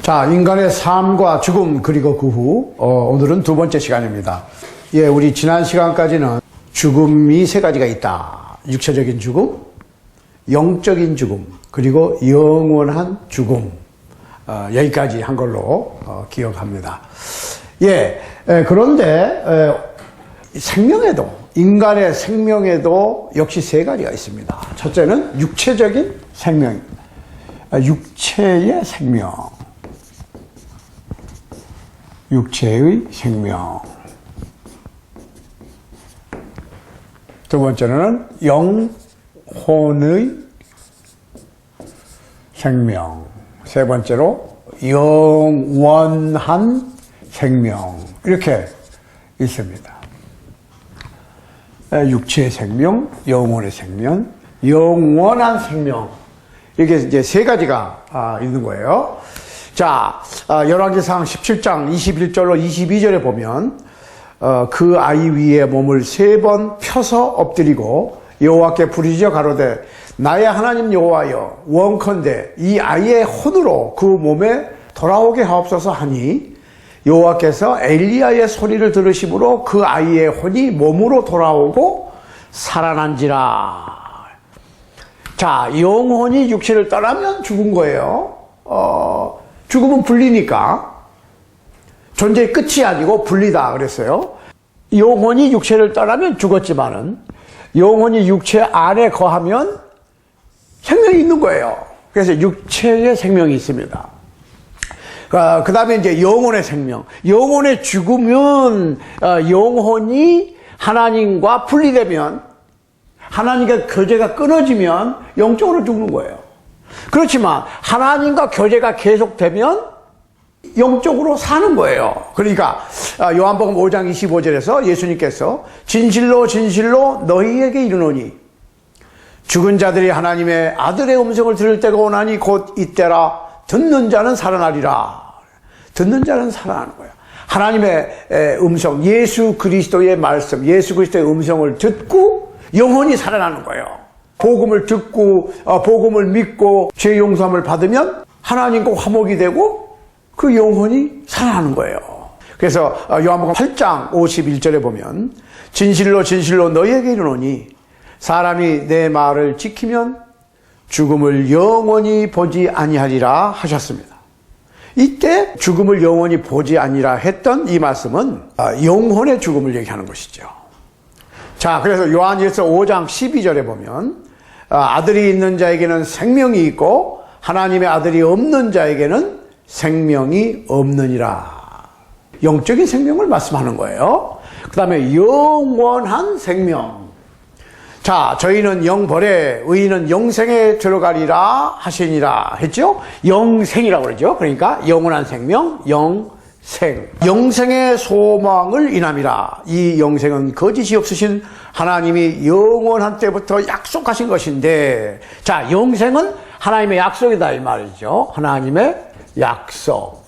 자, 인간의 삶과 죽음 그리고 그 후 오늘은 두 번째 시간입니다. 예, 우리 지난 시간까지는 죽음이 세 가지가 있다. 육체적인 죽음, 영적인 죽음, 그리고 영원한 죽음. 여기까지 한 걸로 기억합니다. 예, 그런데 생명에도, 인간의 생명에도 역시 세 가지가 있습니다. 첫째는 육체적인 생명입니다. 육체의 생명. 육체의 생명. 두 번째는 영혼의 생명. 세 번째로 영원한 생명. 이렇게 있습니다. 육체의 생명, 영혼의 생명, 영원한 생명. 이렇게 이제 세 가지가 있는 거예요. 자, 열왕기상 17장 21절로 22절에 보면 그 아이 위에 몸을 세 번 펴서 엎드리고 여호와께 부르짖어 가로되 나의 하나님 여호와여 원컨대 이 아이의 혼으로 그 몸에 돌아오게 하옵소서 하니 여호와께서 엘리야의 소리를 들으심으로 그 아이의 혼이 몸으로 돌아오고 살아난지라. 자, 영혼이 육체를 떠나면 죽은 거예요. 죽음은 분리니까 존재의 끝이 아니고 분리다 그랬어요. 영혼이 육체를 떠나면 죽었지만은 영혼이 육체 안에 거하면 생명이 있는 거예요. 그래서 육체의 생명이 있습니다. 그 다음에 이제 영혼의 생명. 영혼의 죽으면 영혼이 하나님과 분리되면, 하나님과 교제가 끊어지면 영적으로 죽는 거예요. 그렇지만 하나님과 교제가 계속되면 영적으로 사는 거예요. 그러니까 요한복음 5장 25절에서 예수님께서 진실로 진실로 너희에게 이르노니 죽은 자들이 하나님의 아들의 음성을 들을 때가 오나니 곧 이때라. 듣는 자는 살아나리라. 듣는 자는 살아나는 거예요. 하나님의 음성, 예수 그리스도의 말씀, 예수 그리스도의 음성을 듣고 영혼이 살아나는 거예요. 복음을 듣고 복음을 믿고 죄 용서함을 받으면 하나님과 화목이 되고 그 영혼이 살아나는 거예요. 그래서 요한복음 8장 51절에 보면 진실로 진실로 너희에게 이르노니 사람이 내 말을 지키면 죽음을 영원히 보지 아니하리라 하셨습니다. 이때 죽음을 영원히 보지 아니라 했던 이 말씀은 영혼의 죽음을 얘기하는 것이죠. 자, 그래서 요한일서 5장 12절에 보면 아들이 있는 자에게는 생명이 있고 하나님의 아들이 없는 자에게는 생명이 없느니라. 영적인 생명을 말씀하는 거예요. 그 다음에 영원한 생명. 자, 저희는 영벌에 의인은 영생에 들어가리라 하시니라 했죠. 영생이라고 그러죠. 그러니까 영원한 생명, 영생. 영생의 소망을 인함이라. 이 영생은 거짓이 없으신 하나님이 영원한 때부터 약속하신 것인데, 자, 영생은 하나님의 약속이다 이 말이죠. 하나님의 약속.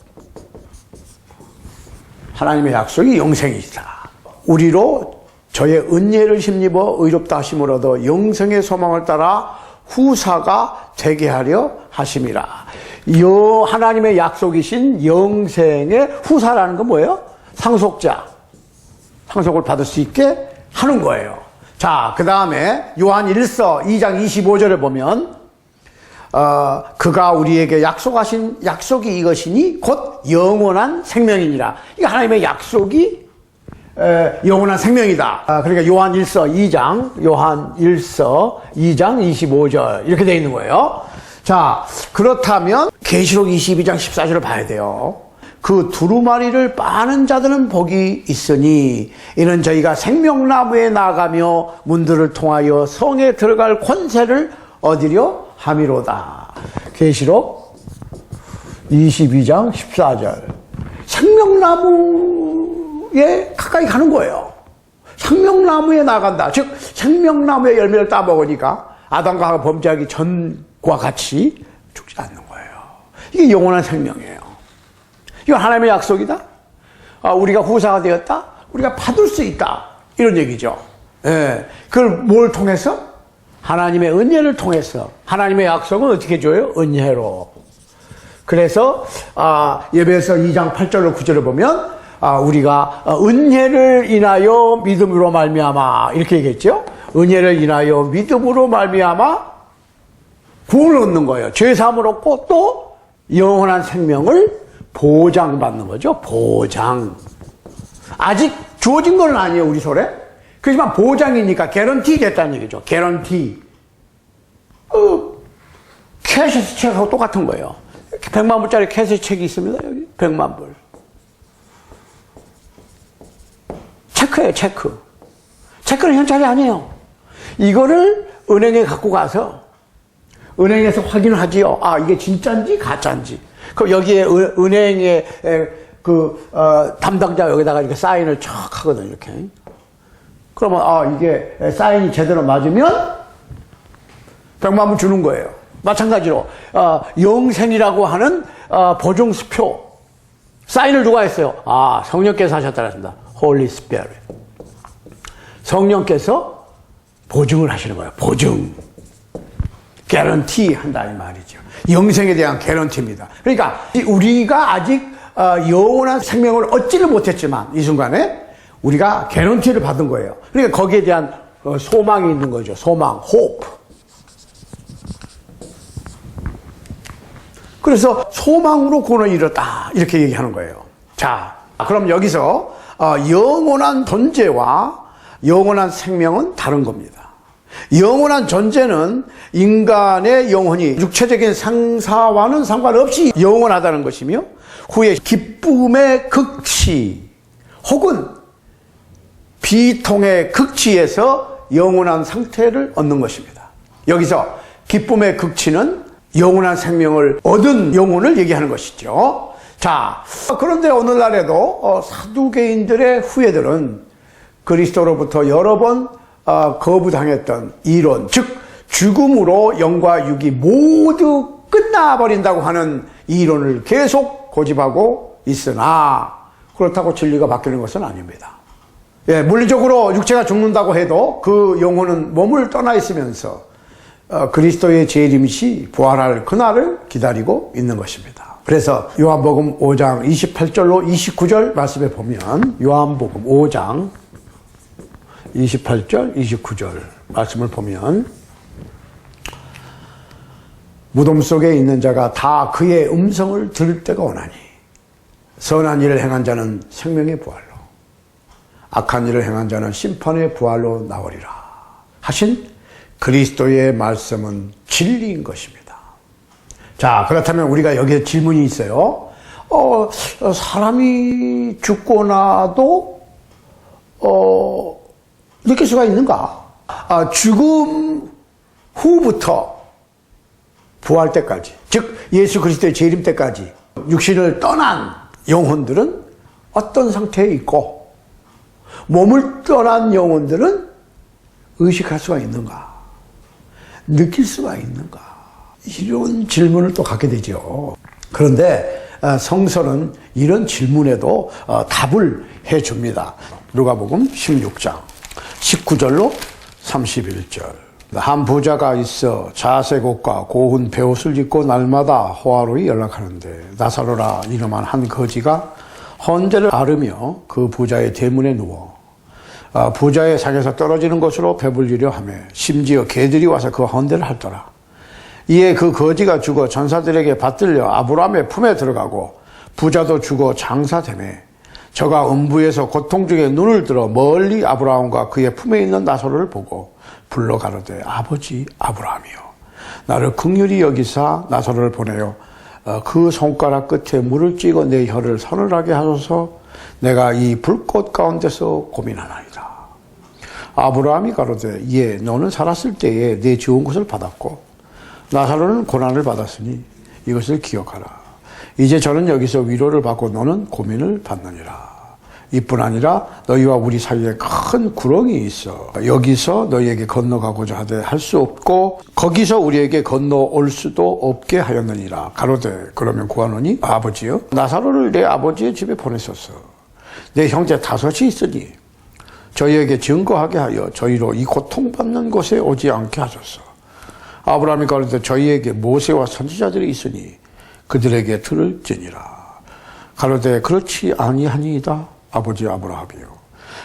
하나님의 약속이 영생이다. 우리로 저의 은혜를 힘입어 의롭다 하심으로도 영생의 소망을 따라 후사가 되게 하려 하심이라. 하나님의 약속이신 영생의 후사라는 건 뭐예요? 상속자. 상속을 받을 수 있게 하는 거예요. 자, 그 다음에 요한 1서 2장 25절에 보면 그가 우리에게 약속하신 약속이 이것이니 곧 영원한 생명이니라. 이게 하나님의 약속이 영원한 생명이다. 그러니까 요한 1서 2장 25절 이렇게 되어 있는 거예요. 자, 그렇다면 계시록 22장 14절을 봐야 돼요. 그 두루마리를 빠는 자들은 복이 있으니 이는 저희가 생명나무에 나가며 문들을 통하여 성에 들어갈 권세를 얻으려 함이로다. 계시록 22장 14절. 생명나무에 가까이 가는 거예요. 생명나무에 나간다. 즉 생명나무의 열매를 따먹으니까 아담과 하와 범죄하기 전과 같이 죽지 않는 거예요. 이게 영원한 생명이에요. 이건 하나님의 약속이다. 우리가 후사가 되었다. 우리가 받을 수 있다. 이런 얘기죠. 예. 그걸 뭘 통해서? 하나님의 은혜를 통해서. 하나님의 약속은 어떻게 줘요? 은혜로. 그래서 예배서 2장 8절로 9절을 보면 우리가 은혜를 인하여 믿음으로 말미암아 이렇게 얘기했죠. 은혜를 인하여 믿음으로 말미암아 구원을 얻는 거예요. 죄사함을 얻고 또 영원한 생명을 보장받는 거죠. 보장. 아직 주어진 건 아니에요, 우리 손에. 그렇지만 보장이니까 개런티 됐다는 얘기죠. 개런티. 캐시스 책하고 똑같은 거예요. 100만 불짜리 캐시스 책이 있습니다, 여기. 100만 불. 체크예요, 체크. 체크는 현찰이 아니에요. 이거를 은행에 갖고 가서 은행에서 확인을 하지요. 이게 진짜인지 가짜인지. 그럼 여기에 은행의 담당자 여기다가 이렇게 사인을 척 하거든요, 이렇게. 그러면 이게 사인이 제대로 맞으면 100만 불 주는 거예요. 마찬가지로 영생이라고 하는 보증수표 사인을 누가 했어요? 성령께서 하셨다 그랬습니다. Holy Spirit. 성령께서 보증을 하시는 거예요. 보증. 개런티 한다 이 말이죠. 영생에 대한 개런티입니다. 그러니까 우리가 아직 영원한 생명을 얻지를 못했지만 이 순간에 우리가 개런티를 받은 거예요. 그러니까 거기에 대한 소망이 있는 거죠. 소망, hope. 그래서 소망으로 구원을 이뤘다 이렇게 얘기하는 거예요. 자, 그럼 여기서 영원한 존재와 영원한 생명은 다른 겁니다. 영원한 존재는 인간의 영혼이 육체적인 상사와는 상관없이 영원하다는 것이며 후에 기쁨의 극치 혹은 비통의 극치에서 영원한 상태를 얻는 것입니다. 여기서 기쁨의 극치는 영원한 생명을 얻은 영혼을 얘기하는 것이죠. 자, 그런데 오늘날에도 사두개인들의 후예들은 그리스도로부터 여러 번 거부당했던 이론, 즉 죽음으로 영과 육이 모두 끝나버린다고 하는 이론을 계속 고집하고 있으나 그렇다고 진리가 바뀌는 것은 아닙니다. 물리적으로 육체가 죽는다고 해도 그 영혼은 몸을 떠나 있으면서 그리스도의 재림시 부활할 그날을 기다리고 있는 것입니다. 그래서 요한복음 5장 28절로 29절 말씀에 보면 요한복음 5장 28절 29절 말씀을 보면 무덤 속에 있는 자가 다 그의 음성을 들을 때가 오나니 선한 일을 행한 자는 생명의 부활로 악한 일을 행한 자는 심판의 부활로 나오리라 하신 그리스도의 말씀은 진리인 것입니다. 자, 그렇다면 우리가 여기에 질문이 있어요. 사람이 죽고 나도 느낄 수가 있는가? 죽음 후부터 부활 때까지, 즉 예수 그리스도의 재림 때까지 육신을 떠난 영혼들은 어떤 상태에 있고 몸을 떠난 영혼들은 의식할 수가 있는가? 느낄 수가 있는가? 이런 질문을 또 갖게 되죠. 그런데 성서는 이런 질문에도 답을 해줍니다. 누가복음 16장 19절로 31절. 한 부자가 있어 자색 옷과 고운 베옷을 입고 날마다 호화로이 연락하는데 나사로라 이름한 한 거지가 헌제를 앓으며 그 부자의 대문에 누워 부자의 상에서 떨어지는 것으로 배불리려 하며 심지어 개들이 와서 그 헌대를 할더라. 이에 그 거지가 죽어 전사들에게 받들려 아브라함의 품에 들어가고 부자도 죽어 장사되매 저가 음부에서 고통 중에 눈을 들어 멀리 아브라함과 그의 품에 있는 나사로를 보고 불러 가로되 아버지 아브라함이여 나를 긍휼히 여기사 나사로를 보내어 그 손가락 끝에 물을 찍어 내 혀를 서늘하게 하소서 내가 이 불꽃 가운데서 고민하나이다. 아브라함이 가로되 예 너는 살았을 때에 내 좋은 것을 받았고 나사로는 고난을 받았으니 이것을 기억하라. 이제 저는 여기서 위로를 받고 너는 고민을 받느니라. 이뿐 아니라 너희와 우리 사이에 큰 구렁이 있어 여기서 너희에게 건너가고자 하되 할 수 없고 거기서 우리에게 건너올 수도 없게 하였느니라. 가로되 그러면 구하노니 아버지여 나사로를 내 아버지의 집에 보내소서. 내 형제 5이 있으니 저희에게 증거하게 하여 저희로 이 고통받는 곳에 오지 않게 하소서. 아브라함이 가로되 저희에게 모세와 선지자들이 있으니 그들에게 들을지니라. 가로되 그렇지 아니하니이다 아버지 아브라함이요.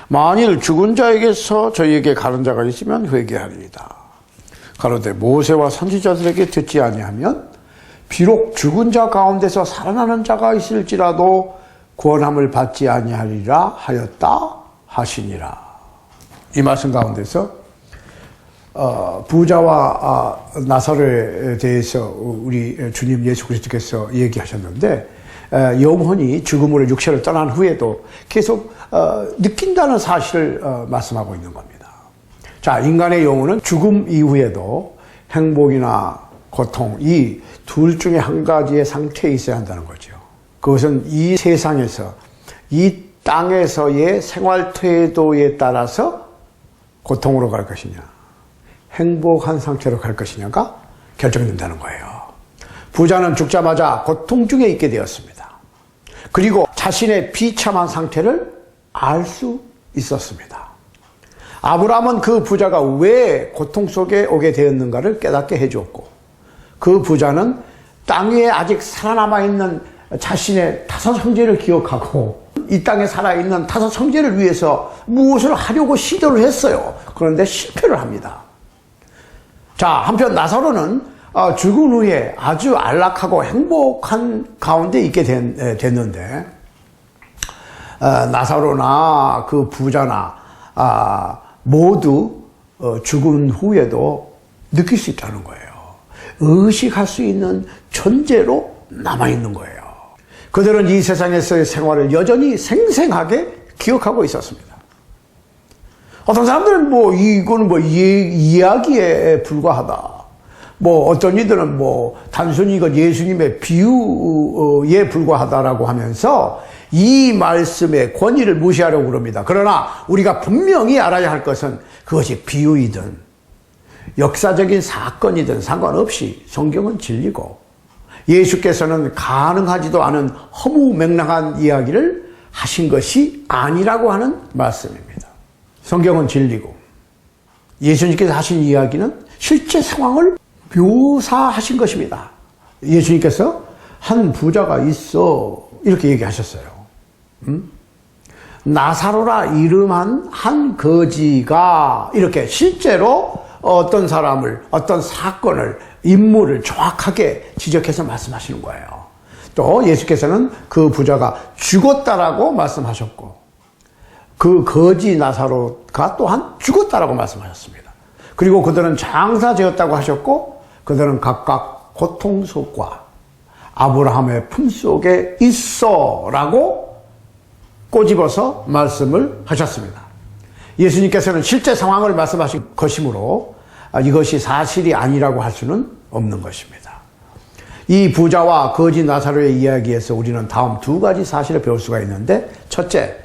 만일 죽은 자에게서 저희에게 가른 자가 있으면 회개하리이다. 가로되 모세와 선지자들에게 듣지 아니하면 비록 죽은 자 가운데서 살아나는 자가 있을지라도 구원함을 받지 아니하리라 하였다 하시니라. 이 말씀 가운데서 부자와 나사로에 대해서 우리 주님 예수 그리스도께서 얘기하셨는데, 영혼이 죽음으로 육체를 떠난 후에도 계속 느낀다는 사실을 말씀하고 있는 겁니다. 자, 인간의 영혼은 죽음 이후에도 행복이나 고통, 이 둘 중에 한 가지의 상태에 있어야 한다는 거죠. 그것은 이 세상에서, 이 땅에서의 생활 태도에 따라서 고통으로 갈 것이냐, 행복한 상태로 갈 것이냐가 결정된다는 거예요. 부자는 죽자마자 고통 중에 있게 되었습니다. 그리고 자신의 비참한 상태를 알 수 있었습니다. 아브라함은 그 부자가 왜 고통 속에 오게 되었는가를 깨닫게 해주었고, 그 부자는 땅 위에 아직 살아남아있는 자신의 5 형제를 기억하고 이 땅에 살아있는 5 형제를 위해서 무엇을 하려고 시도를 했어요. 그런데 실패를 합니다. 자, 한편 나사로는 죽은 후에 아주 안락하고 행복한 가운데 있게 됐는데, 나사로나 그 부자나 모두 죽은 후에도 느낄 수 있다는 거예요. 의식할 수 있는 존재로 남아있는 거예요. 그들은 이 세상에서의 생활을 여전히 생생하게 기억하고 있었습니다. 어떤 사람들은 이거는 이야기에 불과하다. 어떤 이들은 단순히 이건 예수님의 비유에 불과하다라고 하면서 이 말씀의 권위를 무시하려고 그럽니다. 그러나 우리가 분명히 알아야 할 것은 그것이 비유이든 역사적인 사건이든 상관없이 성경은 진리고, 예수께서는 가능하지도 않은 허무맹랑한 이야기를 하신 것이 아니라고 하는 말씀입니다. 성경은 진리고 예수님께서 하신 이야기는 실제 상황을 묘사하신 것입니다. 예수님께서 한 부자가 있어 이렇게 얘기하셨어요. 나사로라 이름한 한 거지가 이렇게 실제로 어떤 사람을, 어떤 사건을, 인물을 정확하게 지적해서 말씀하시는 거예요. 또 예수께서는 그 부자가 죽었다라고 말씀하셨고, 그 거지 나사로가 또한 죽었다라고 말씀하셨습니다. 그리고 그들은 장사되었다고 하셨고, 그들은 각각 고통 속과 아브라함의 품속에 있어라고 꼬집어서 말씀을 하셨습니다. 예수님께서는 실제 상황을 말씀하신 것이므로 이것이 사실이 아니라고 할 수는 없는 것입니다. 이 부자와 거지 나사로의 이야기에서 우리는 다음 2가지 사실을 배울 수가 있는데, 첫째,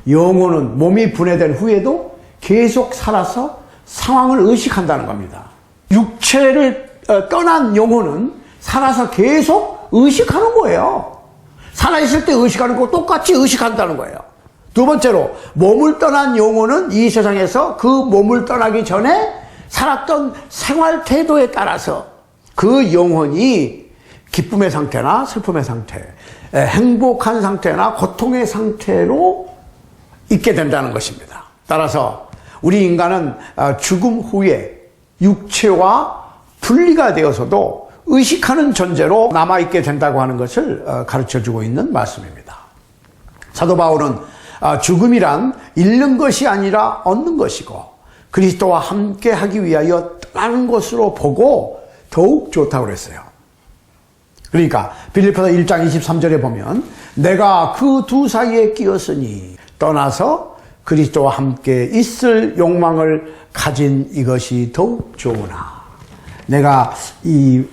영혼은 몸이 분해된 후에도 계속 살아서 상황을 의식한다는 겁니다. 육체를 떠난 영혼은 살아서 계속 의식하는 거예요. 살아있을 때 의식하는 거 똑같이 의식한다는 거예요. 2번째로, 몸을 떠난 영혼은 이 세상에서 그 몸을 떠나기 전에 살았던 생활 태도에 따라서 그 영혼이 기쁨의 상태나 슬픔의 상태, 행복한 상태나 고통의 상태로 있게 된다는 것입니다. 따라서 우리 인간은 죽음 후에 육체와 분리가 되어서도 의식하는 존재로 남아있게 된다고 하는 것을 가르쳐주고 있는 말씀입니다. 사도 바울은 죽음이란 잃는 것이 아니라 얻는 것이고 그리스도와 함께 하기 위하여 떠나는 것으로 보고 더욱 좋다고 그랬어요. 그러니까 빌립보서 1장 23절에 보면 내가 그 두 사이에 끼었으니 떠나서 그리스도와 함께 있을 욕망을 가진 이것이 더욱 좋으나, 내가 이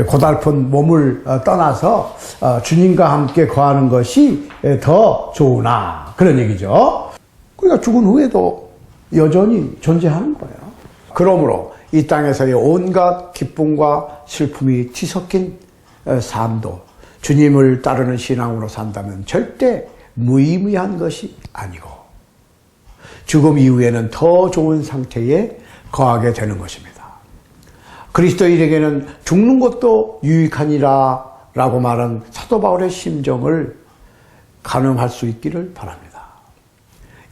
고달픈 몸을 떠나서 주님과 함께 거하는 것이 더 좋으나, 그런 얘기죠. 그러니까 죽은 후에도 여전히 존재하는 거예요. 그러므로 이 땅에서의 온갖 기쁨과 슬픔이 뒤섞인 삶도 주님을 따르는 신앙으로 산다면 절대 무의미한 것이 아니고 죽음 이후에는 더 좋은 상태에 거하게 되는 것입니다. 그리스도인에게는 죽는 것도 유익하니라 라고 말한 사도 바울의 심정을 가늠할 수 있기를 바랍니다.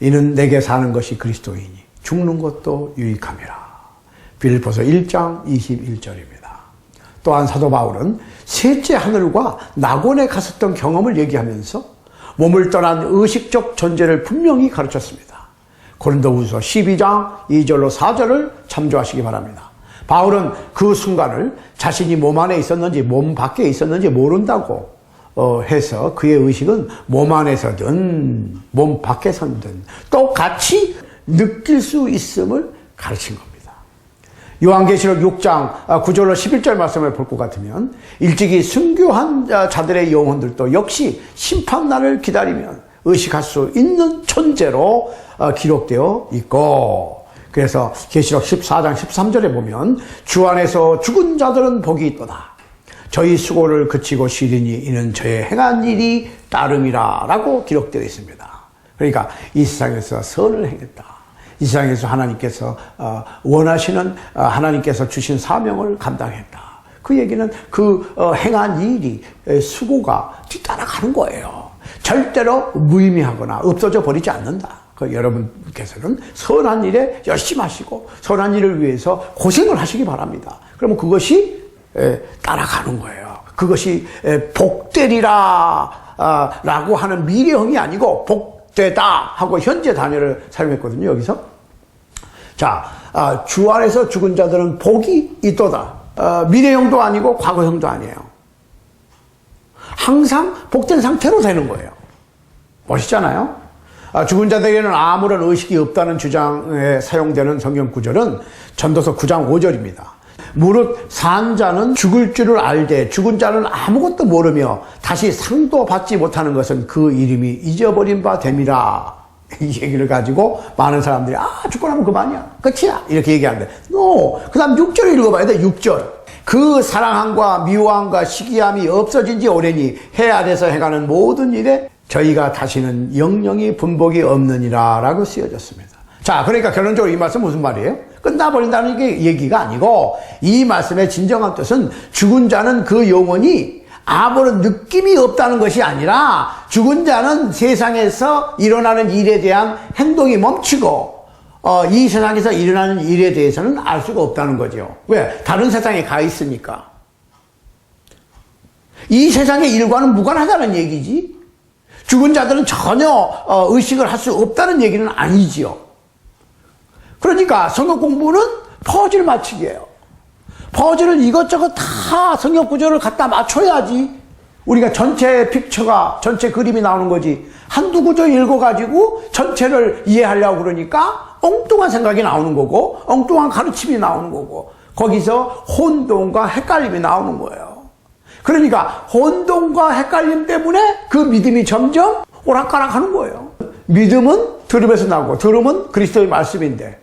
이는 내게 사는 것이 그리스도이니 죽는 것도 유익함이라. 빌립보서 1장 21절입니다. 또한 사도 바울은 셋째 하늘과 낙원에 갔었던 경험을 얘기하면서 몸을 떠난 의식적 존재를 분명히 가르쳤습니다. 고린도후서 12장 2절로 4절을 참조하시기 바랍니다. 바울은 그 순간을 자신이 몸 안에 있었는지 몸 밖에 있었는지 모른다고 해서 그의 의식은 몸 안에서든 몸 밖에서든 똑같이 느낄 수 있음을 가르친 겁니다. 요한계시록 6장 9절로 11절 말씀을 볼 것 같으면 일찍이 순교한 자들의 영혼들도 역시 심판날을 기다리면 의식할 수 있는 존재로 기록되어 있고, 그래서 계시록 14장 13절에 보면 주 안에서 죽은 자들은 복이 있도다. 저희 수고를 그치고 쉬리니 이는 저의 행한 일이 따름이라 라고 기록되어 있습니다. 그러니까 이 세상에서 선을 행했다. 이 세상에서 하나님께서 원하시는 하나님께서 주신 사명을 감당했다. 그 얘기는 그 행한 일이 수고가 뒤따라가는 거예요. 절대로 무의미하거나 없어져 버리지 않는다. 여러분께서는 선한 일에 열심히 하시고 선한 일을 위해서 고생을 하시기 바랍니다. 그러면 그것이 따라가는 거예요. 그것이 복되리라 라고 하는 미래형이 아니고 복되다 하고 현재 단어를 사용했거든요. 여기서 자, 주 안에서 죽은 자들은 복이 있도다. 미래형도 아니고 과거형도 아니에요. 항상 복된 상태로 되는 거예요. 멋있잖아요. 죽은 자들에게는 아무런 의식이 없다는 주장에 사용되는 성경 구절은 전도서 9장 5절입니다. 무릇 산 자는 죽을 줄을 알되 죽은 자는 아무것도 모르며 다시 상도 받지 못하는 것은 그 이름이 잊어버린 바 됨이라. 이 얘기를 가지고 많은 사람들이 죽고 나면 그만이야, 끝이야 이렇게 얘기하는데 그 다음 6절을 읽어봐야 돼. 6절. 그 사랑함과 미워함과 시기함이 없어진 지 오래니 해 아래서 행하는 모든 일에 저희가 다시는 영영이 분복이 없느니라 라고 쓰여졌습니다. 자, 그러니까 결론적으로 이 말씀 무슨 말이에요? 끝나버린다는 게 얘기가 아니고 이 말씀의 진정한 뜻은 죽은 자는 그 영혼이 아무런 느낌이 없다는 것이 아니라 죽은 자는 세상에서 일어나는 일에 대한 행동이 멈추고 이 세상에서 일어나는 일에 대해서는 알 수가 없다는 거죠. 왜? 다른 세상에 가 있으니까. 이 세상의 일과는 무관하다는 얘기지. 죽은 자들은 전혀 의식을 할 수 없다는 얘기는 아니지요. 그러니까 성경 공부는 퍼즐 맞추기예요. 퍼즐을 이것저것 다 성경 구절을 갖다 맞춰야지 우리가 전체 픽처가, 전체 그림이 나오는 거지. 한두 구절 읽어가지고 전체를 이해하려고 그러니까 엉뚱한 생각이 나오는 거고 엉뚱한 가르침이 나오는 거고 거기서 혼동과 헷갈림이 나오는 거예요. 그러니까 혼동과 헷갈림 때문에 그 믿음이 점점 오락가락 하는 거예요. 믿음은 들음에서 나오고 들음은 그리스도의 말씀인데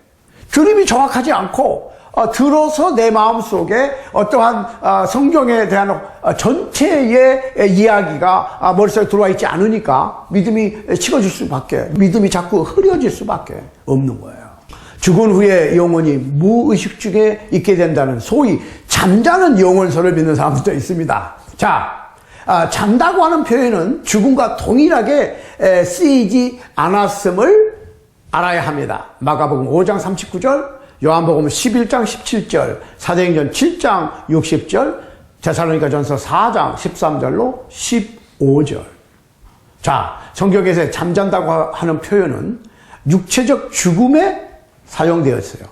들음이 정확하지 않고 들어서 내 마음속에 어떠한 성경에 대한 전체의 이야기가 머릿속에 들어와 있지 않으니까 믿음이 식어질 수밖에, 믿음이 자꾸 흐려질 수밖에 없는 거예요. 죽은 후에 영혼이 무의식 중에 있게 된다는 소위 잠자는 영혼설을 믿는 사람들도 있습니다. 자, 잔다고 하는 표현은 죽음과 동일하게 쓰이지 않았음을 알아야 합니다. 마가복음 5장 39절, 요한복음 11장 17절, 사도행전 7장 60절, 데살로니가전서 4장 13절로 15절. 자, 성경에서 잠잔다고 하는 표현은 육체적 죽음에 사용되었어요.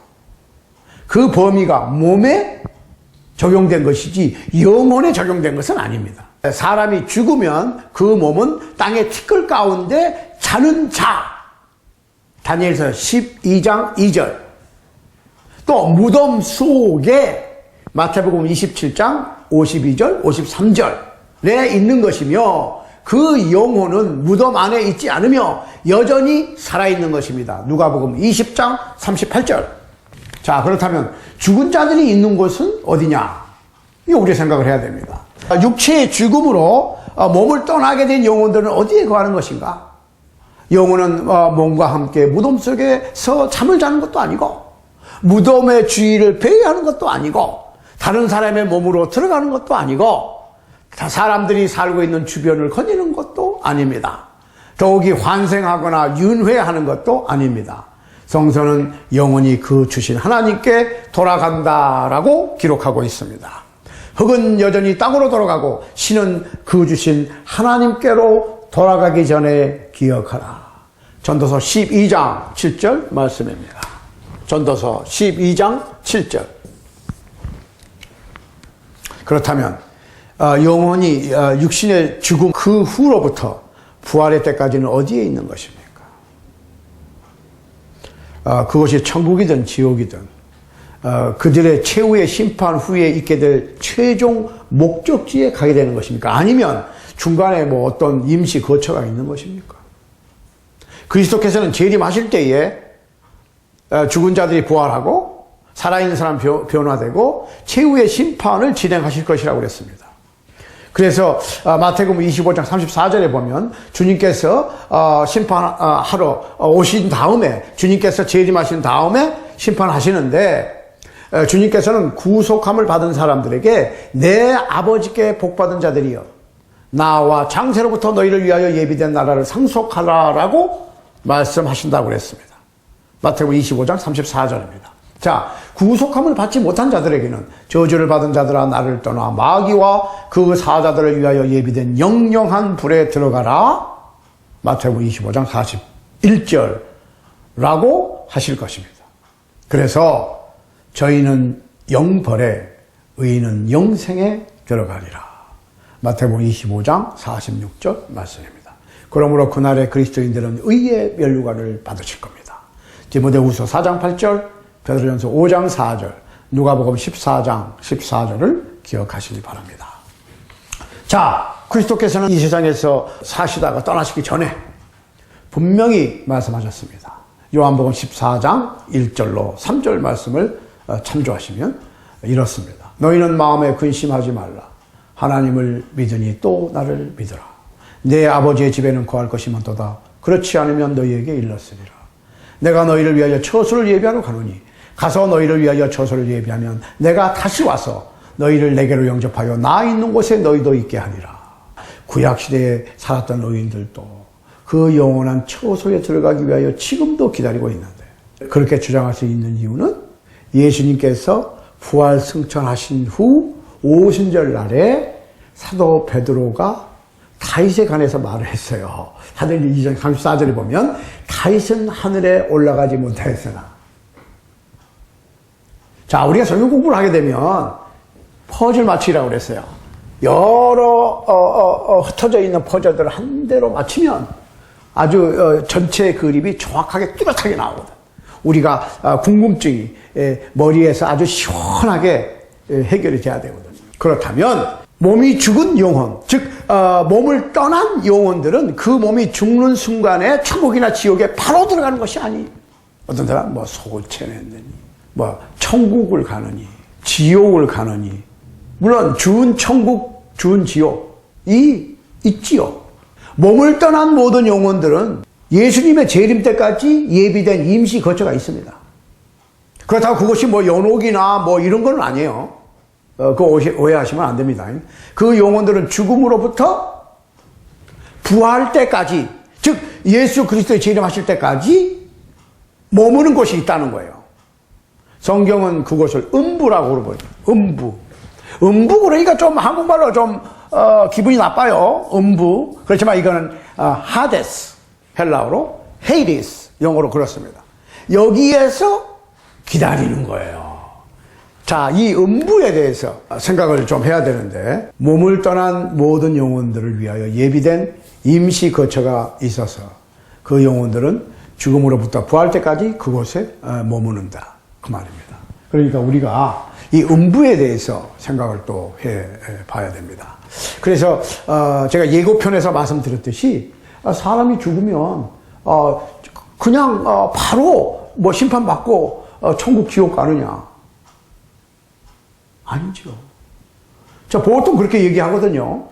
그 범위가 몸에 적용된 것이지 영혼에 적용된 것은 아닙니다. 사람이 죽으면 그 몸은 땅의 티끌 가운데 자는 자. 다니엘서 12장 2절. 또 무덤 속에 마태복음 27장 52절, 53절에 있는 것이며 그 영혼은 무덤 안에 있지 않으며 여전히 살아있는 것입니다. 누가복음 20장 38절. 자, 그렇다면 죽은 자들이 있는 곳은 어디냐? 이거 우리 생각을 해야 됩니다. 육체의 죽음으로 몸을 떠나게 된 영혼들은 어디에 거하는 것인가? 영혼은 몸과 함께 무덤 속에서 잠을 자는 것도 아니고 무덤의 주위를 배회하는 것도 아니고 다른 사람의 몸으로 들어가는 것도 아니고 사람들이 살고 있는 주변을 거니는 것도 아닙니다. 더욱이 환생하거나 윤회하는 것도 아닙니다. 성서는 영원히 그 주신 하나님께 돌아간다라고 기록하고 있습니다. 흙은 여전히 땅으로 돌아가고 신은 그 주신 하나님께로 돌아가기 전에 기억하라. 전도서 12장 7절 말씀입니다. 전도서 12장 7절. 그렇다면 영혼이 육신의 죽음 그 후로부터 부활의 때까지는 어디에 있는 것입니까? 그것이 천국이든 지옥이든 그들의 최후의 심판 후에 있게 될 최종 목적지에 가게 되는 것입니까? 아니면 중간에 뭐 어떤 임시 거처가 있는 것입니까? 그리스도께서는 재림하실 때에 죽은 자들이 부활하고 살아있는 사람 변화되고 최후의 심판을 진행하실 것이라고 그랬습니다. 그래서 마태복음 25장 34절에 보면 주님께서 심판하러 오신 다음에 주님께서 재림하신 다음에 심판하시는데 주님께서는 구속함을 받은 사람들에게 내 아버지께 복받은 자들이여 나와 장세로부터 너희를 위하여 예비된 나라를 상속하라라고 말씀하신다고 그랬습니다. 마태복음 25장 34절입니다. 자, 구속함을 받지 못한 자들에게는 저주를 받은 자들아 나를 떠나 마귀와 그 사자들을 위하여 예비된 영영한 불에 들어가라. 마태복음 25장 41절라고 하실 것입니다. 그래서 저희는 영벌에 의인은 영생에 들어가리라. 마태복음 25장 46절 말씀입니다. 그러므로 그날에 그리스도인들은 의의 면류관을 받으실 겁니다. 디모데후서 4장 8절 베드로전서 5장 4절, 누가복음 14장 14절을 기억하시기 바랍니다. 자, 그리스도께서는 이 세상에서 사시다가 떠나시기 전에 분명히 말씀하셨습니다. 요한복음 14장 1절로 3절 말씀을 참조하시면 이렇습니다. 너희는 마음에 근심하지 말라. 하나님을 믿으니 또 나를 믿으라. 내 아버지의 집에는 거할 것이면도다. 그렇지 않으면 너희에게 일렀으리라. 내가 너희를 위하여 처소를 예비하러 가노니 가서 너희를 위하여 처소를 예비하면 내가 다시 와서 너희를 내게로 영접하여 나 있는 곳에 너희도 있게 하리라. 구약시대에 살았던 의인들도 그 영원한 처소에 들어가기 위하여 지금도 기다리고 있는데 그렇게 주장할 수 있는 이유는 예수님께서 부활 승천하신 후 오순절 날에 사도 베드로가 다윗에 관해서 말을 했어요. 사도행전 2장 34절에 보면 다윗은 하늘에 올라가지 못하였으나 자, 우리가 성경 공부를 하게 되면 퍼즐 맞추기라고 그랬어요. 여러 흩어져 있는 퍼즐들을 한 대로 맞추면 아주 전체 그림이 정확하게 뚜렷하게 나오거든. 우리가 궁금증이 머리에서 아주 시원하게 해결이 돼야 되거든. 그렇다면 몸이 죽은 영혼, 즉 몸을 떠난 영혼들은 그 몸이 죽는 순간에 천국이나 지옥에 바로 들어가는 것이 아니에요. 어떤 사람은 뭐 속을 채냈느니 뭐 천국을 가느니 지옥을 가느니 물론 준 천국 준 지옥이 있지요. 몸을 떠난 모든 영혼들은 예수님의 재림 때까지 예비된 임시 거처가 있습니다. 그렇다고 그것이 뭐 연옥이나 뭐 이런 건 아니에요. 그거 오해하시면 안 됩니다. 그 영혼들은 죽음으로부터 부활 때까지, 즉 예수 그리스도의 재림하실 때까지 머무는 곳이 있다는 거예요. 성경은 그것을 음부라고 부르죠. 음부 그러니까 좀 한국말로 좀 기분이 나빠요. 음부. 그렇지만 이거는 하데스, 헬라어로 헤이디스, 영어로 그렇습니다. 여기에서 기다리는 거예요. 자, 이 음부에 대해서 생각을 좀 해야 되는데 몸을 떠난 모든 영혼들을 위하여 예비된 임시 거처가 있어서 그 영혼들은 죽음으로부터 부활 때까지 그곳에 머무는다. 그 말입니다. 그러니까 우리가 이 음부에 대해서 생각을 또 해봐야 됩니다. 그래서 제가 예고편에서 말씀드렸듯이 사람이 죽으면 그냥 바로 뭐 심판받고 천국 지옥 가느냐? 아니죠. 자, 보통 그렇게 얘기하거든요.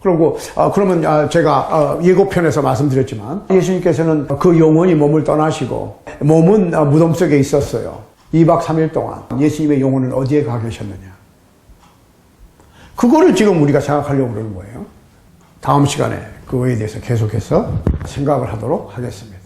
그러고 그러면 제가 예고편에서 말씀드렸지만 예수님께서는 그 영혼이 몸을 떠나시고 몸은 무덤 속에 있었어요. 2박 3일 동안 예수님의 영혼은 어디에 가 계셨느냐? 그거를 지금 우리가 생각하려고 그러는 거예요. 다음 시간에 그거에 대해서 계속해서 생각을 하도록 하겠습니다.